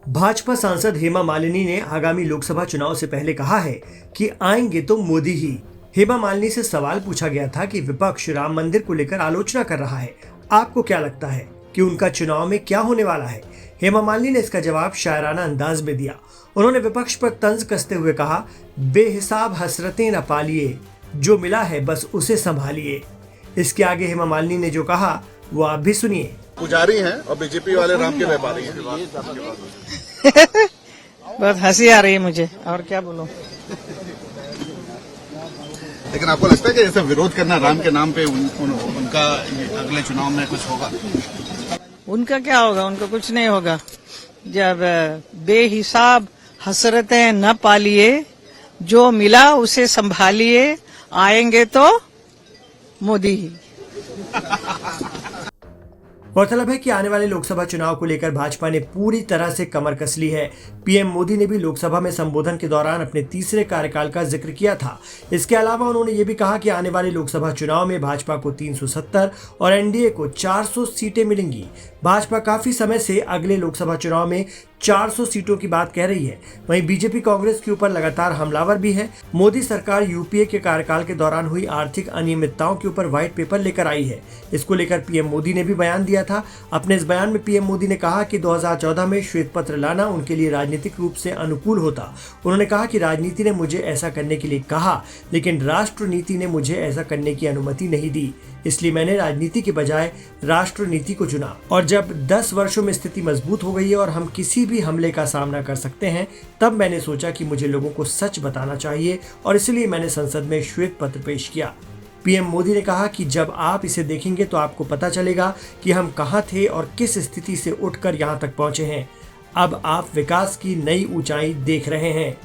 भाजपा सांसद हेमा मालिनी ने आगामी लोकसभा चुनाव से पहले कहा है कि आएंगे तो मोदी ही। हेमा मालिनी से सवाल पूछा गया था कि विपक्ष राम मंदिर को लेकर आलोचना कर रहा है, आपको क्या लगता है कि उनका चुनाव में क्या होने वाला है। हेमा मालिनी ने इसका जवाब शायराना अंदाज में दिया। उन्होंने विपक्ष पर तंज कसते हुए कहा, बेहिसाब हसरतें न पालिए, जो मिला है बस उसे संभालिए। इसके आगे हेमा मालिनी ने जो कहा वो आप भी सुनिए। पुजारी हैं और बीजेपी वाले राम के व्यापारी हैं। बहुत हंसी आ रही है मुझे, और क्या बोलूं। लेकिन आपको लगता है कि ऐसा विरोध करना राम के नाम पे उनका अगले चुनाव में कुछ होगा? उनका क्या होगा? उनका कुछ नहीं होगा। जब बेहिसाब हसरतें न पालिए, जो मिला उसे संभालिए, आएंगे तो मोदी ही। गौरतलब है कि आने वाले लोकसभा चुनाव को लेकर भाजपा ने पूरी तरह से कमर कस ली है। पीएम मोदी ने भी लोकसभा में संबोधन के दौरान अपने तीसरे कार्यकाल का जिक्र किया था। इसके अलावा उन्होंने ये भी कहा कि आने वाले लोकसभा चुनाव में भाजपा को 370 और एनडीए को 400 सीटें मिलेंगी। भाजपा काफी समय से अगले लोकसभा चुनाव में 400 सीटों की बात कह रही है। वहीं बीजेपी कांग्रेस के ऊपर लगातार हमलावर भी है। मोदी सरकार यूपीए के कार्यकाल के दौरान हुई आर्थिक अनियमितताओं के ऊपर व्हाइट पेपर लेकर आई है। इसको लेकर पीएम मोदी ने भी बयान दिया था। अपने इस बयान में पीएम मोदी ने कहा कि 2014 में श्वेत पत्र लाना उनके लिए राजनीतिक रूप से अनुकूल होता। उन्होंने कहा कि राजनीति ने मुझे ऐसा करने के लिए कहा, लेकिन राष्ट्र नीति ने मुझे ऐसा करने की अनुमति नहीं दी, इसलिए मैंने राजनीति के बजाय राष्ट्र नीति को चुना। और जब 10 वर्षों में स्थिति मजबूत हो गई है और हम किसी भी हमले का सामना कर सकते हैं, तब मैंने सोचा कि मुझे लोगों को सच बताना चाहिए और इसलिए मैंने संसद में श्वेत पत्र पेश किया। पीएम मोदी ने कहा कि जब आप इसे देखेंगे तो आपको पता चलेगा कि हम कहां थे और किस स्थिति से उठकर यहां तक पहुंचे हैं। अब आप विकास की नई ऊंचाई देख रहे हैं।